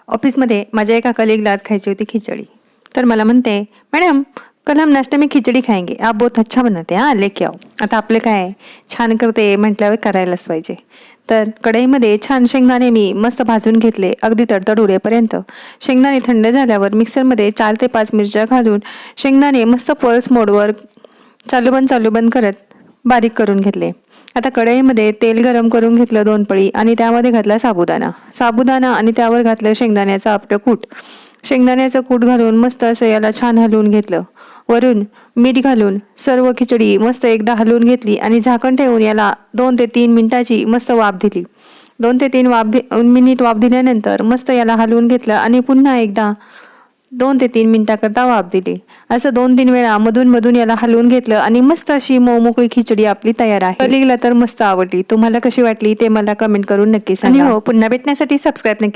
ऑफिसमध्ये माझ्या एका कलीगला आज खायची होती खिचडी. तर मला म्हणते, मॅडम कल हम नाश्ते में खिचड़ी खाएंगे, आप बहुत अच्छा बनाते हैं, लेके आओ. आता आपले काय छान करते म्हटल्यावर करायलाच पाहिजे. तर कढईमध्ये छान शेंगदाणे मी मस्त भाजून घेतले अगदी तडतड उडेपर्यंत. शेंगदाणे थंड झाल्यावर मिक्सरमध्ये 4 ते 5 मिरच्या घालून शेंगदाणे मस्त पल्स मोडवर चालू बंद करत बारीक करून घेतले. आता कढईमध्ये तेल गरम करून घेतलं 2 पळी आणि त्यामध्ये घातला साबुदाणा आणि त्यावर घातलं शेंगदाण्याचं आपलं कूट. शेंगदाण्याचं कूट घालून मस्त असं याला छान हलवून घेतलं. वरून मीठ घालून सर्व खिचडी मस्त एकदा हलवून घेतली आणि झाकण ठेवून याला 2 ते 3 मिनिटाची मस्त वाफ दिली. 2 ते 3 मिनिट वाफ दिल्यानंतर मस्त याला हलवून घेतलं आणि पुन्हा एकदा 2 ते 3 मिनिटाकरता वाफ दिली. असं 2-3 वेळा मधून याला हलवून घेतलं आणि मस्त अशी मोकळी खिचडी आपली तयार आहे. कलीगला तर मस्त आवडली. तुम्हाला कशी वाटली ते मला कमेंट करून नक्की सांगा. आणि हो, पुन्हा भेटण्यासाठी सबस्क्राईब नक्की